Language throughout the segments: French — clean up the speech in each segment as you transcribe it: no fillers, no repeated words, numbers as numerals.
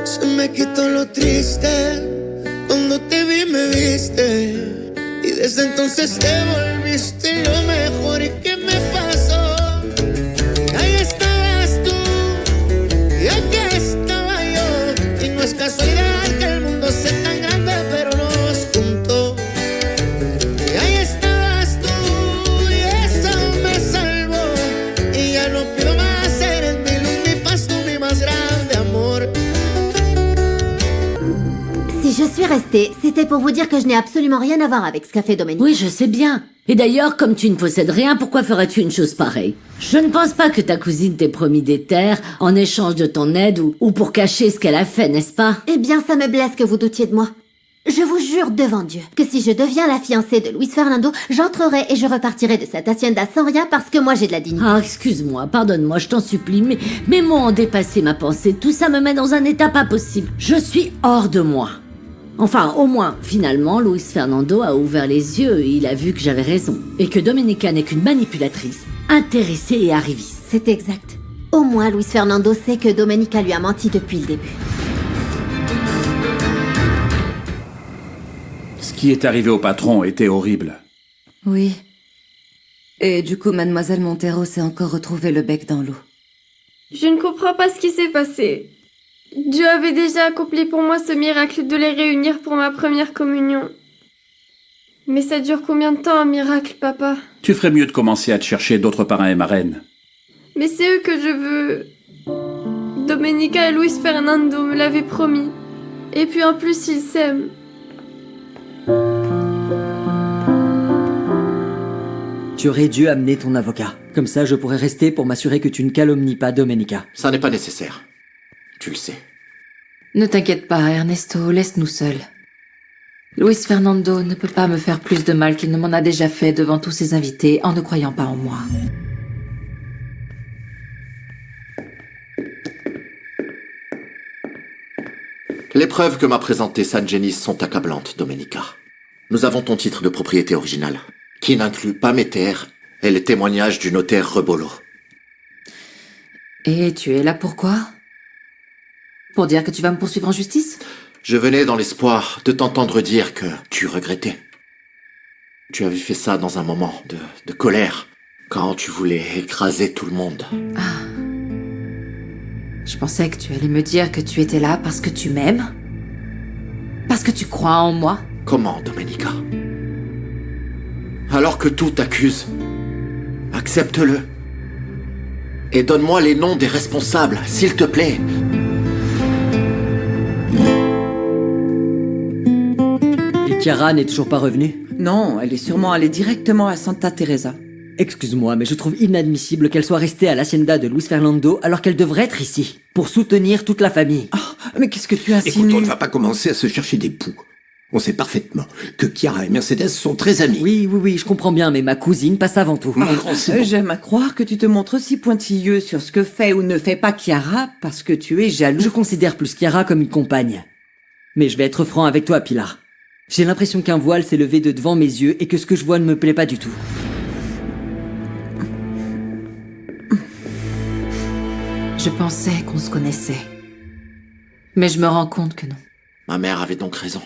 Se me quitó lo triste, cuando te vi me viste, y desde entonces te volviste lo mejor que me pasó. Ahí estabas tú, y aquí estaba yo, y no es casualidad que el mundo sea tan grande, pero nos juntó. Y ahí estabas tú, y eso me salvó, y ya no pido más, eres mi luz, mi paz, tú mi más grande amor. Si je suis restée, c'était pour vous dire que je n'ai absolument rien à voir avec ce qu'a fait Domenico. Oui, je sais bien. Et d'ailleurs, comme tu ne possèdes rien, pourquoi ferais-tu une chose pareille? Je ne pense pas que ta cousine t'ait promis des terres en échange de ton aide ou pour cacher ce qu'elle a fait, n'est-ce pas? Eh bien, ça me blesse que vous doutiez de moi. Je vous jure devant Dieu que si je deviens la fiancée de Luis Fernando, j'entrerai et je repartirai de cette hacienda sans rien parce que moi j'ai de la dignité. Ah, excuse-moi, pardonne-moi, je t'en supplie, mais mes mots ont dépassé ma pensée. Tout ça me met dans un état pas possible. Je suis hors de moi. Enfin, au moins, finalement, Luis Fernando a ouvert les yeux et il a vu que j'avais raison. Et que Domenica n'est qu'une manipulatrice, intéressée et arriviste. C'est exact. Au moins, Luis Fernando sait que Domenica lui a menti depuis le début. Ce qui est arrivé au patron était horrible. Oui. Et du coup, mademoiselle Montero s'est encore retrouvée le bec dans l'eau. Je ne comprends pas ce qui s'est passé. Dieu avait déjà accompli pour moi ce miracle de les réunir pour ma première communion. Mais ça dure combien de temps un miracle, papa? Tu ferais mieux de commencer à te chercher d'autres parrains et marraines. Mais c'est eux que je veux. Domenica et Luis Fernando me l'avaient promis. Et puis en plus, ils s'aiment. Tu aurais dû amener ton avocat. Comme ça, je pourrais rester pour m'assurer que tu ne calomnies pas Domenica. Ça n'est pas nécessaire. Tu le sais. Ne t'inquiète pas, Ernesto, laisse-nous seuls. Luis Fernando ne peut pas me faire plus de mal qu'il ne m'en a déjà fait devant tous ses invités en ne croyant pas en moi. Les preuves que m'a présentées San Genis sont accablantes, Domenica. Nous avons ton titre de propriété original, qui n'inclut pas mes terres et les témoignages du notaire Rebolo. Et tu es là pourquoi? Pour dire que tu vas me poursuivre en justice? Je venais dans l'espoir de t'entendre dire que tu regrettais. Tu avais fait ça dans un moment de colère, quand tu voulais écraser tout le monde. Ah. Je pensais que tu allais me dire que tu étais là parce que tu m'aimes. Parce que tu crois en moi. Comment, Domenica? Alors que tout t'accuse, accepte-le. Et donne-moi les noms des responsables, s'il te plaît. Et Chiara n'est toujours pas revenue? Non, elle est sûrement allée directement à Santa Teresa. Excuse-moi, mais je trouve inadmissible qu'elle soit restée à l'hacienda de Luis Fernando alors qu'elle devrait être ici, pour soutenir toute la famille. Oh, mais qu'est-ce que tu insinues? Écoute, on ne va pas commencer à se chercher des poux. On sait parfaitement que Chiara et Mercedes sont très amies. Oui, je comprends bien, mais ma cousine passe avant tout. J'aime à croire que tu te montres si pointilleux sur ce que fait ou ne fait pas Chiara parce que tu es jaloux. Je considère plus Chiara comme une compagne. Mais je vais être franc avec toi, Pilar. J'ai l'impression qu'un voile s'est levé de devant mes yeux et que ce que je vois ne me plaît pas du tout. Je pensais qu'on se connaissait. Mais je me rends compte que non. Ma mère avait donc raison.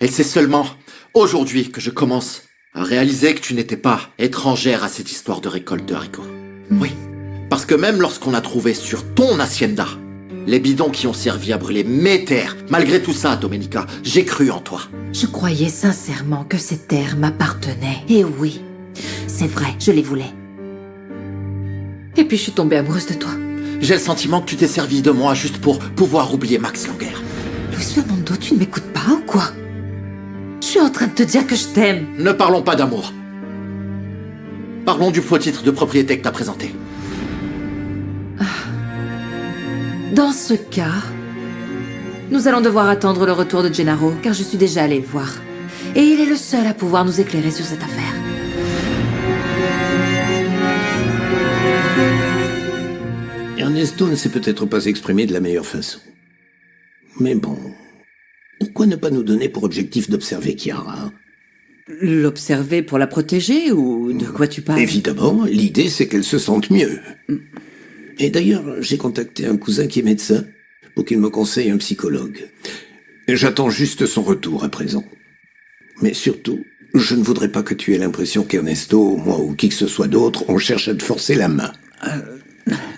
Et c'est seulement aujourd'hui que je commence à réaliser que tu n'étais pas étrangère à cette histoire de récolte de haricots. Oui, parce que même lorsqu'on a trouvé sur ton hacienda les bidons qui ont servi à brûler mes terres, malgré tout ça, Domenica, j'ai cru en toi. Je croyais sincèrement que ces terres m'appartenaient. Et oui, c'est vrai, je les voulais. Et puis je suis tombée amoureuse de toi. J'ai le sentiment que tu t'es servi de moi juste pour pouvoir oublier Max Langer. Luis Fernando, tu ne m'écoutes pas ou quoi? Je suis en train de te dire que je t'aime. Ne parlons pas d'amour. Parlons du faux titre de propriété que t'as présenté. Dans ce cas, nous allons devoir attendre le retour de Gennaro, car je suis déjà allée le voir. Et il est le seul à pouvoir nous éclairer sur cette affaire. Ernesto ne s'est peut-être pas exprimé de la meilleure façon. Mais bon, pourquoi ne pas nous donner pour objectif d'observer Chiara? L'observer pour la protéger ou de quoi tu parles? Évidemment, l'idée c'est qu'elle se sente mieux. Et d'ailleurs, j'ai contacté un cousin qui est médecin. pour qu'il me conseille un psychologue. Et j'attends juste son retour à présent. Mais surtout, je ne voudrais pas que tu aies l'impression qu'Ernesto, moi ou qui que ce soit d'autre, on cherche à te forcer la main.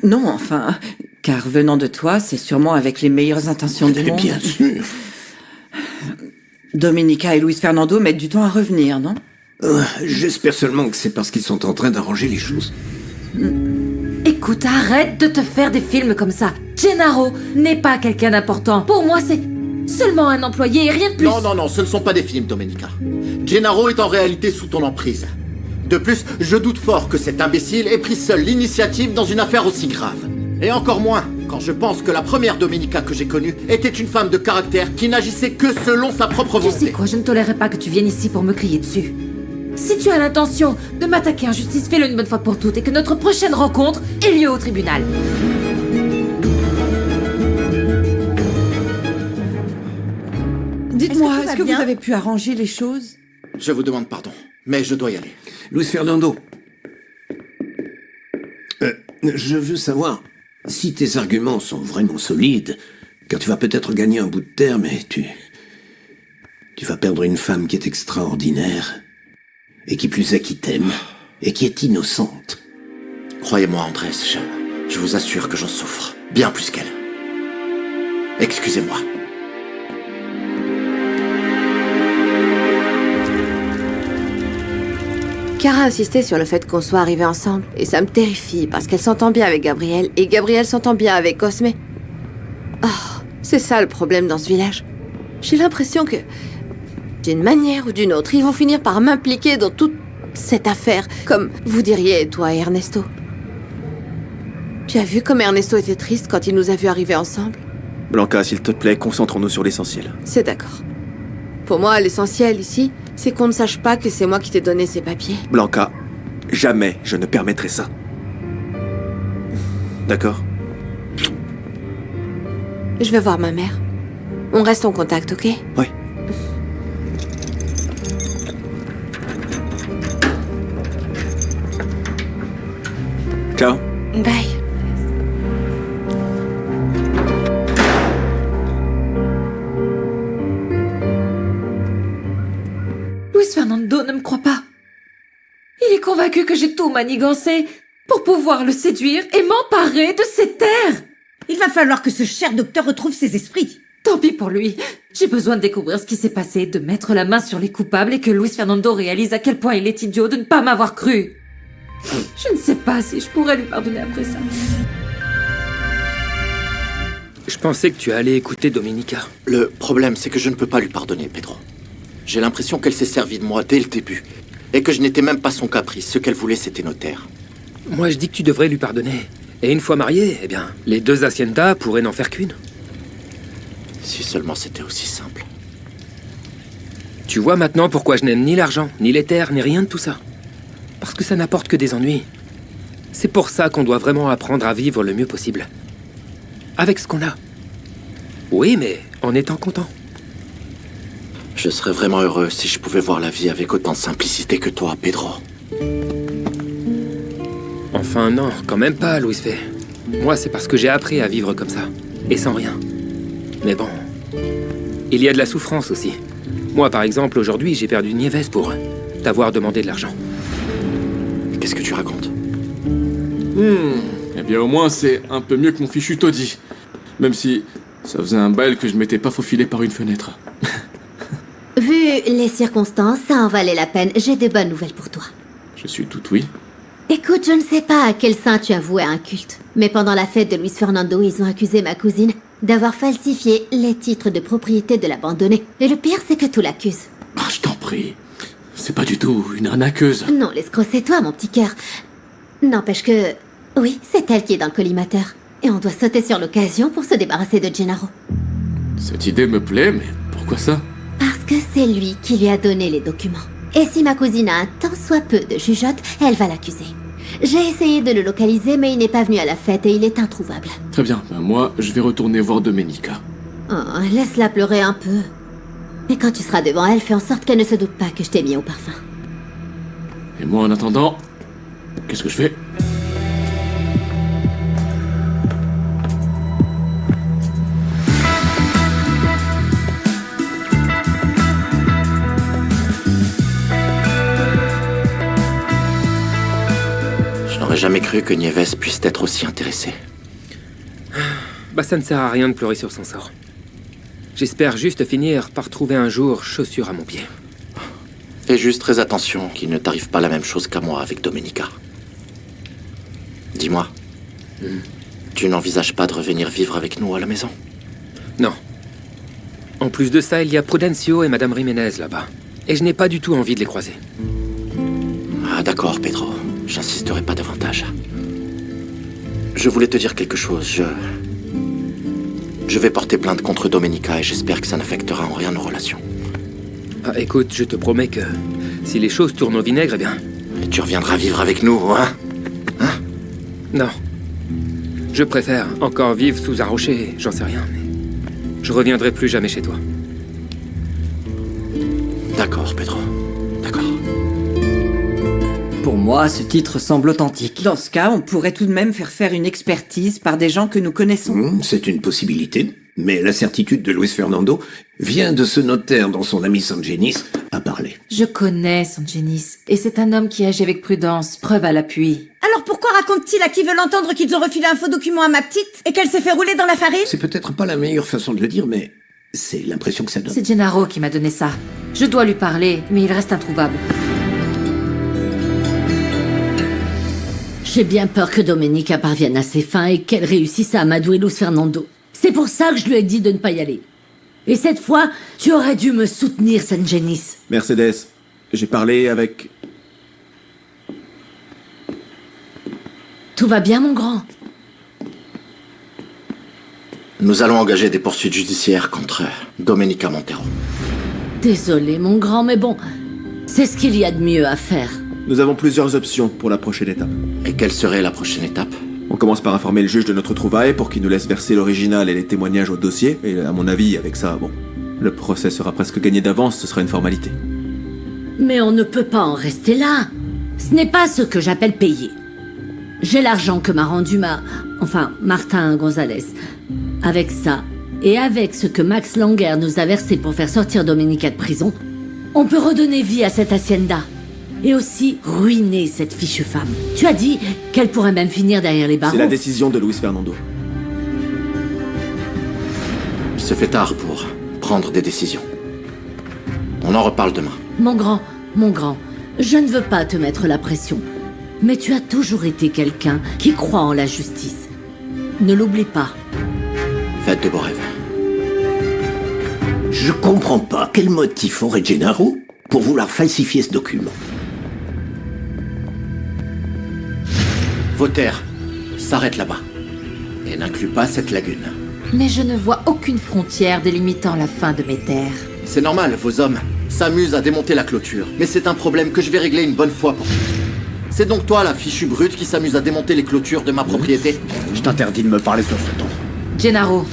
Non, enfin, car venant de toi, c'est sûrement avec les meilleures intentions du monde. Bien sûr. Domenica et Luis Fernando mettent du temps à revenir, non? J'espère seulement que c'est parce qu'ils sont en train d'arranger les choses. Écoute, arrête de te faire des films comme ça. Gennaro n'est pas quelqu'un d'important. Pour moi, c'est seulement un employé et rien de plus. Non, ce ne sont pas des films, Domenica. Gennaro est en réalité sous ton emprise. De plus, je doute fort que cet imbécile ait pris seul l'initiative dans une affaire aussi grave. Et encore moins quand je pense que la première Domenica que j'ai connue était une femme de caractère qui n'agissait que selon sa propre volonté. Tu sais quoi, je ne tolérerai pas que tu viennes ici pour me crier dessus. Si tu as l'intention de m'attaquer en justice, fais-le une bonne fois pour toutes et que notre prochaine rencontre ait lieu au tribunal. Dites-moi, est-ce que vous avez pu arranger les choses? Je vous demande pardon, mais je dois y aller. Luis Fernando. Je veux savoir si tes arguments sont vraiment solides, car tu vas peut-être gagner un bout de terre, mais tu vas perdre une femme qui est extraordinaire, et qui plus est qui t'aime, et qui est innocente. Croyez-moi, Andrés, je vous assure que j'en souffre, bien plus qu'elle. Excusez-moi. Chiara a insisté sur le fait qu'on soit arrivés ensemble, et ça me terrifie, parce qu'elle s'entend bien avec Gabriel, et Gabriel s'entend bien avec Cosme. Oh, c'est ça le problème dans ce village. J'ai l'impression que, d'une manière ou d'une autre, ils vont finir par m'impliquer dans toute cette affaire, comme vous diriez, toi et Ernesto. Tu as vu comme Ernesto était triste quand il nous a vus arriver ensemble? Blanca, s'il te plaît, concentrons-nous sur l'essentiel. C'est d'accord. Pour moi, l'essentiel ici, c'est qu'on ne sache pas que c'est moi qui t'ai donné ces papiers. Blanca, jamais je ne permettrai ça. D'accord? Je vais voir ma mère. On reste en contact, ok? Oui. Ciao. Bye. Luis Fernando ne me croit pas. Il est convaincu que j'ai tout manigancé pour pouvoir le séduire et m'emparer de ses terres. Il va falloir que ce cher docteur retrouve ses esprits. Tant pis pour lui. J'ai besoin de découvrir ce qui s'est passé, de mettre la main sur les coupables et que Luis Fernando réalise à quel point il est idiot de ne pas m'avoir cru. Je ne sais pas si je pourrais lui pardonner après ça. Je pensais que tu allais écouter Domenica. Le problème, c'est que je ne peux pas lui pardonner, Pedro. J'ai l'impression qu'elle s'est servie de moi dès le début, et que je n'étais même pas son caprice. Ce qu'elle voulait, c'était nos terres. Moi, je dis que tu devrais lui pardonner. Et une fois mariés, eh bien, les deux haciendas pourraient n'en faire qu'une. Si seulement c'était aussi simple. Tu vois maintenant pourquoi je n'aime ni l'argent, ni les terres, ni rien de tout ça. Parce que ça n'apporte que des ennuis. C'est pour ça qu'on doit vraiment apprendre à vivre le mieux possible. Avec ce qu'on a. Oui, mais en étant content. Je serais vraiment heureux si je pouvais voir la vie avec autant de simplicité que toi, Pedro. Enfin non, quand même pas, Luis Fe. Moi, c'est parce que j'ai appris à vivre comme ça. Et sans rien. Mais bon, il y a de la souffrance aussi. Moi, par exemple, aujourd'hui, j'ai perdu Nieves pour t'avoir demandé de l'argent. Qu'est-ce que tu racontes? Eh bien, au moins, c'est un peu mieux que mon fichu taudis. Même si ça faisait un bail que je m'étais pas faufilé par une fenêtre. Vu les circonstances, ça en valait la peine. J'ai des bonnes nouvelles pour toi. Je suis tout oui. Écoute, je ne sais pas à quel saint tu as voué un culte, mais pendant la fête de Luis Fernando, ils ont accusé ma cousine d'avoir falsifié les titres de propriété de l'abandonné. Et le pire, c'est que tout l'accuse. Ah, je t'en prie. C'est pas du tout une arnaqueuse. Non, l'escroc, c'est toi, mon petit cœur. N'empêche que... Oui, c'est elle qui est dans le collimateur. Et on doit sauter sur l'occasion pour se débarrasser de Gennaro. Cette idée me plaît, mais pourquoi ça? Parce que c'est lui qui lui a donné les documents. Et si ma cousine a un tant soit peu de jugeote, elle va l'accuser. J'ai essayé de le localiser, mais il n'est pas venu à la fête et il est introuvable. Très bien, ben moi, je vais retourner voir Domenica. Oh, laisse-la pleurer un peu. Mais quand tu seras devant elle, fais en sorte qu'elle ne se doute pas que je t'ai mis au parfum. Et moi, en attendant, qu'est-ce que je fais? jamais cru que Nieves puisse être aussi intéressé. Bah ça ne sert à rien de pleurer sur son sort. J'espère juste finir par trouver un jour chaussure à mon pied. Fais juste très attention qu'il ne t'arrive pas la même chose qu'à moi avec Domenica. Dis-moi, tu n'envisages pas de revenir vivre avec nous à la maison? Non. En plus de ça, il y a Prudencio et Madame Jiménez là-bas. Et je n'ai pas du tout envie de les croiser. Ah d'accord, Pedro. J'insisterai pas davantage. Je voulais te dire quelque chose. Je vais porter plainte contre Domenica et j'espère que ça n'affectera en rien nos relations. Ah, écoute, je te promets que si les choses tournent au vinaigre, eh bien... Et tu reviendras vivre avec nous, hein? Non. Je préfère encore vivre sous un rocher, j'en sais rien, mais... Je reviendrai plus jamais chez toi. D'accord, Pedro. D'accord. Pour moi, ce titre semble authentique. Dans ce cas, on pourrait tout de même faire une expertise par des gens que nous connaissons. C'est une possibilité, mais la certitude de Luis Fernando vient de ce notaire dont son ami Sangenis a parlé. Je connais Sangenis, et c'est un homme qui agit avec prudence, preuve à l'appui. Alors pourquoi raconte-t-il à qui veut l'entendre qu'ils ont refilé un faux document à ma petite et qu'elle s'est fait rouler dans la farine? C'est peut-être pas la meilleure façon de le dire, mais c'est l'impression que ça donne. C'est Gennaro qui m'a donné ça. Je dois lui parler, mais il reste introuvable. J'ai bien peur que Domenica parvienne à ses fins et qu'elle réussisse à amadouer Luis Fernando. C'est pour ça que je lui ai dit de ne pas y aller. Et cette fois, tu aurais dû me soutenir, Sangenis. Mercedes, j'ai parlé avec... Tout va bien, mon grand? Nous allons engager des poursuites judiciaires contre Domenica Montero. Désolé, mon grand, mais bon, c'est ce qu'il y a de mieux à faire. Nous avons plusieurs options pour la prochaine étape. Et quelle serait la prochaine étape? On commence par informer le juge de notre trouvaille pour qu'il nous laisse verser l'original et les témoignages au dossier. Et à mon avis, avec ça, bon, le procès sera presque gagné d'avance, ce sera une formalité. Mais on ne peut pas en rester là. Ce n'est pas ce que j'appelle payer. J'ai l'argent que m'a rendu Martin Gonzalez. Avec ça, et avec ce que Max Langer nous a versé pour faire sortir Domenica de prison, on peut redonner vie à cette hacienda. Et aussi ruiner cette fichue femme. Tu as dit qu'elle pourrait même finir derrière les barreaux. C'est la décision de Luis Fernando. Il se fait tard pour prendre des décisions. On en reparle demain. Mon grand, je ne veux pas te mettre la pression. Mais tu as toujours été quelqu'un qui croit en la justice. Ne l'oublie pas. Faites de beaux rêves. Je comprends pas quel motif aurait Gennaro pour vouloir falsifier ce document. Vos terres s'arrêtent là-bas. Et n'incluent pas cette lagune. Mais je ne vois aucune frontière délimitant la fin de mes terres. C'est normal, vos hommes s'amusent à démonter la clôture. Mais c'est un problème que je vais régler une bonne fois pour toutes. C'est donc toi, la fichue brute, qui s'amuse à démonter les clôtures de ma propriété? Je t'interdis de me parler sur ce ton. Gennaro.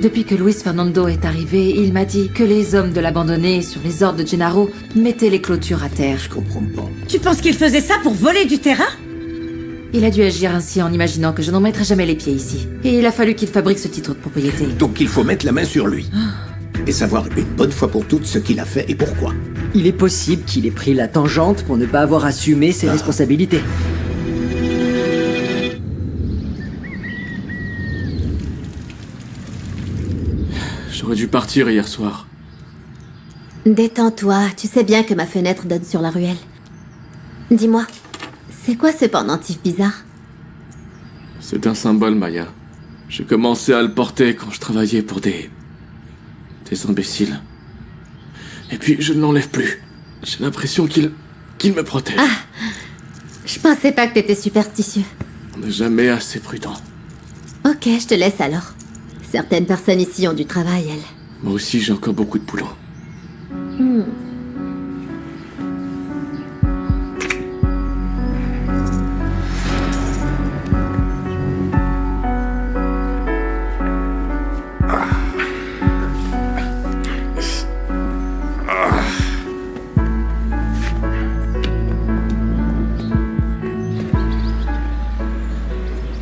Depuis que Luis Fernando est arrivé, il m'a dit que les hommes de l'abandonné, sur les ordres de Gennaro, mettaient les clôtures à terre. Je comprends pas. Tu penses qu'il faisait ça pour voler du terrain? Il a dû agir ainsi en imaginant que je n'en mettrais jamais les pieds ici. Et il a fallu qu'il fabrique ce titre de propriété. Donc il faut mettre la main sur lui. Et savoir une bonne fois pour toutes ce qu'il a fait et pourquoi. Il est possible qu'il ait pris la tangente pour ne pas avoir assumé ses responsabilités. J'aurais dû partir hier soir. Détends-toi, tu sais bien que ma fenêtre donne sur la ruelle. Dis-moi, c'est quoi ce pendentif bizarre? C'est un symbole, Maya. J'ai commencé à le porter quand je travaillais pour des imbéciles. Et puis, je ne l'enlève plus. J'ai l'impression qu'il me protège. Ah, je pensais pas que t'étais superstitieux. On n'est jamais assez prudent. Ok, je te laisse alors. Certaines personnes ici ont du travail, elles. Moi aussi, j'ai encore beaucoup de boulot.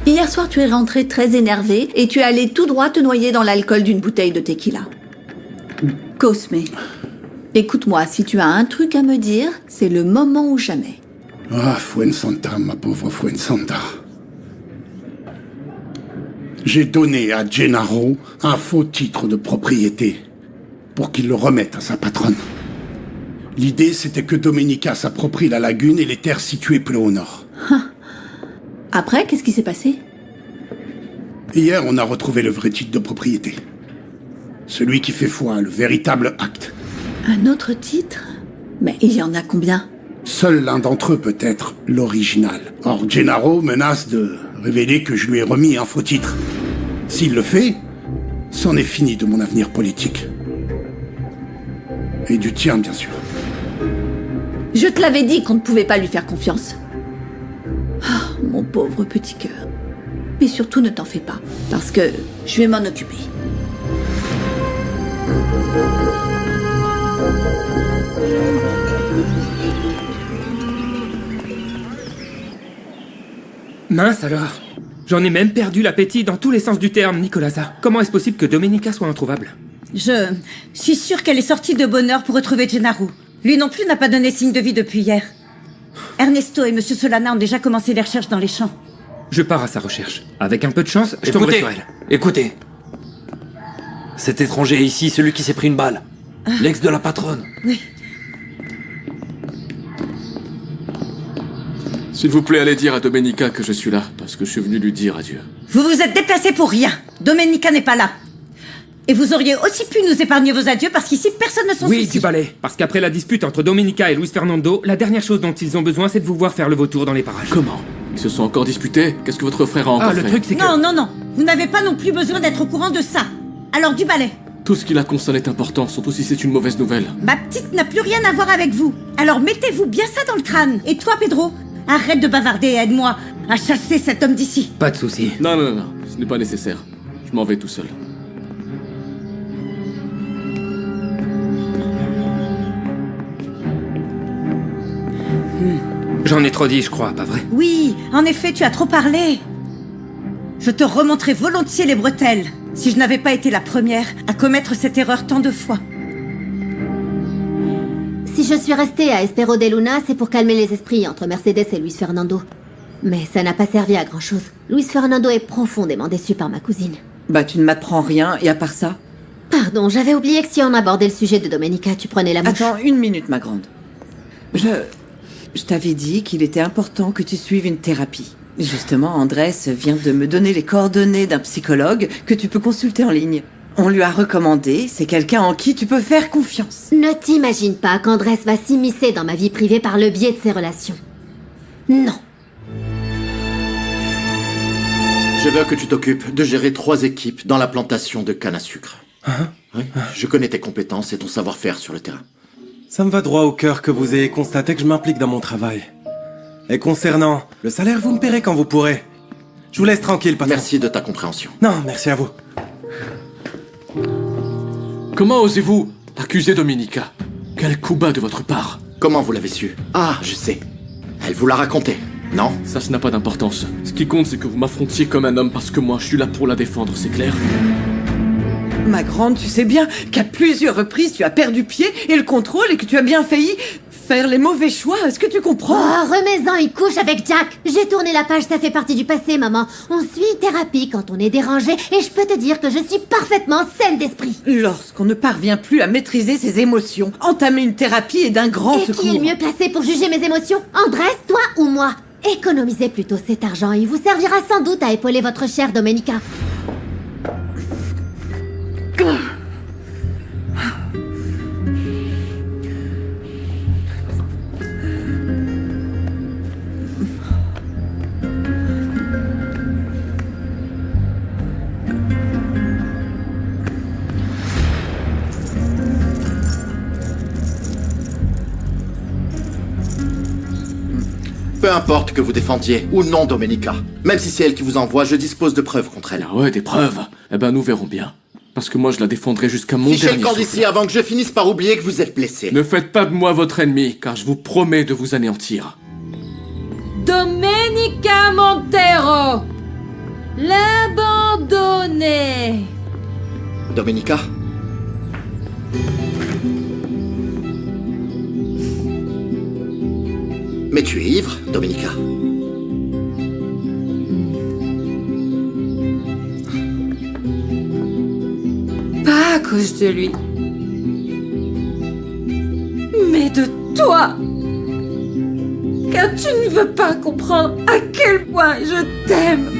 Hier soir, tu es rentré très énervé et tu es allé tout droit te noyer dans l'alcool d'une bouteille de tequila. Cosme, écoute-moi, si tu as un truc à me dire, c'est le moment ou jamais. Ah, Fuensanta, ma pauvre Fuensanta. J'ai donné à Gennaro un faux titre de propriété pour qu'il le remette à sa patronne. L'idée, c'était que Domenica s'approprie la lagune et les terres situées plus au nord. Après, qu'est-ce qui s'est passé? Hier, on a retrouvé le vrai titre de propriété. Celui qui fait foi, le véritable acte. Un autre titre? Mais il y en a combien? Seul l'un d'entre eux peut être l'original. Or, Gennaro menace de révéler que je lui ai remis un faux titre. S'il le fait, c'en est fini de mon avenir politique. Et du tien, bien sûr. Je te l'avais dit qu'on ne pouvait pas lui faire confiance. Ah, mon pauvre petit cœur. Mais surtout, ne t'en fais pas, parce que je vais m'en occuper. Mince alors. J'en ai même perdu l'appétit dans tous les sens du terme, Nicolasa. Comment est-ce possible que Domenica soit introuvable? Je suis sûre qu'elle est sortie de bonne heure pour retrouver Gennaro. Lui non plus n'a pas donné signe de vie depuis hier. Ernesto et Monsieur Solana ont déjà commencé les recherches dans les champs. Je pars à sa recherche. Avec un peu de chance, je tomberai sur elle. Écoutez. Cet étranger ici, celui qui s'est pris une balle. L'ex de la patronne. Oui. S'il vous plaît, allez dire à Domenica que je suis là, parce que je suis venu lui dire adieu. Vous vous êtes déplacé pour rien. Domenica n'est pas là. Et vous auriez aussi pu nous épargner vos adieux parce qu'ici personne ne s'en soucie. Oui, du balai. Parce qu'après la dispute entre Domenica et Luis Fernando, la dernière chose dont ils ont besoin, c'est de vous voir faire le vautour dans les parages. Comment? Ils se sont encore disputés? Qu'est-ce que votre frère a encore fait? Le truc, c'est que... Non, non, non. Vous n'avez pas non plus besoin d'être au courant de ça. Alors du balai. Tout ce qui la concerne est important, surtout si c'est une mauvaise nouvelle. Ma petite n'a plus rien à voir avec vous. Alors mettez-vous bien ça dans le crâne. Et toi, Pedro, arrête de bavarder et aide-moi à chasser cet homme d'ici. Pas de souci. Non, non, non, ce n'est pas nécessaire. Je m'en vais tout seul. J'en ai trop dit, je crois, pas vrai? Oui, en effet, tu as trop parlé. Je te remonterai volontiers les bretelles, si je n'avais pas été la première à commettre cette erreur tant de fois. Si je suis restée à Espero de Luna, c'est pour calmer les esprits entre Mercedes et Luis Fernando. Mais ça n'a pas servi à grand-chose. Luis Fernando est profondément déçu par ma cousine. Bah, tu ne m'apprends rien, et à part ça? Pardon, j'avais oublié que si on abordait le sujet de Domenica, tu prenais la mouche. Attends, une minute, ma grande. Je t'avais dit qu'il était important que tu suives une thérapie. Justement, Andrés vient de me donner les coordonnées d'un psychologue que tu peux consulter en ligne. On lui a recommandé, c'est quelqu'un en qui tu peux faire confiance. Ne t'imagine pas qu'Andrés va s'immiscer dans ma vie privée par le biais de ses relations. Non. Je veux que tu t'occupes de gérer 3 équipes dans la plantation de canne à sucre. Oui, je connais tes compétences et ton savoir-faire sur le terrain. Ça me va droit au cœur que vous ayez constaté que je m'implique dans mon travail. Et concernant le salaire, vous me paierez quand vous pourrez. Je vous laisse tranquille, patron. Merci de ta compréhension. Non, merci à vous. Comment osez-vous accuser Domenica? Quel coup bas de votre part. Comment vous l'avez su? Ah, je sais. Elle vous l'a raconté, non? Ça n'a pas d'importance. Ce qui compte, c'est que vous m'affrontiez comme un homme parce que moi, je suis là pour la défendre, c'est clair? Ma grande, tu sais bien qu'à plusieurs reprises, tu as perdu pied et le contrôle et que tu as bien failli faire les mauvais choix. Est-ce que tu comprends? Oh, remets-en, il couche avec Jack. J'ai tourné la page, ça fait partie du passé, maman. On suit thérapie quand on est dérangé et je peux te dire que je suis parfaitement saine d'esprit. Lorsqu'on ne parvient plus à maîtriser ses émotions, entamer une thérapie est d'un grand secours. Et qui est le mieux placé pour juger mes émotions? Andrés, toi ou moi? Économisez plutôt cet argent, il vous servira sans doute à épauler votre chère Domenica. Peu importe que vous défendiez ou non Domenica. Même si c'est elle qui vous envoie, je dispose de preuves contre elle. Ah ouais, des preuves? Eh ben, nous verrons bien. Parce que moi, je la défendrai jusqu'à mon Fichez dernier le camp souffle. d'ici avant que je finisse par oublier que vous êtes blessé. Ne faites pas de moi votre ennemi, car je vous promets de vous anéantir. Domenica Montero, l'abandonnée. Domenica? Mais tu es ivre, Domenica. Pas à cause de lui. Mais de toi. Car tu ne veux pas comprendre à quel point je t'aime.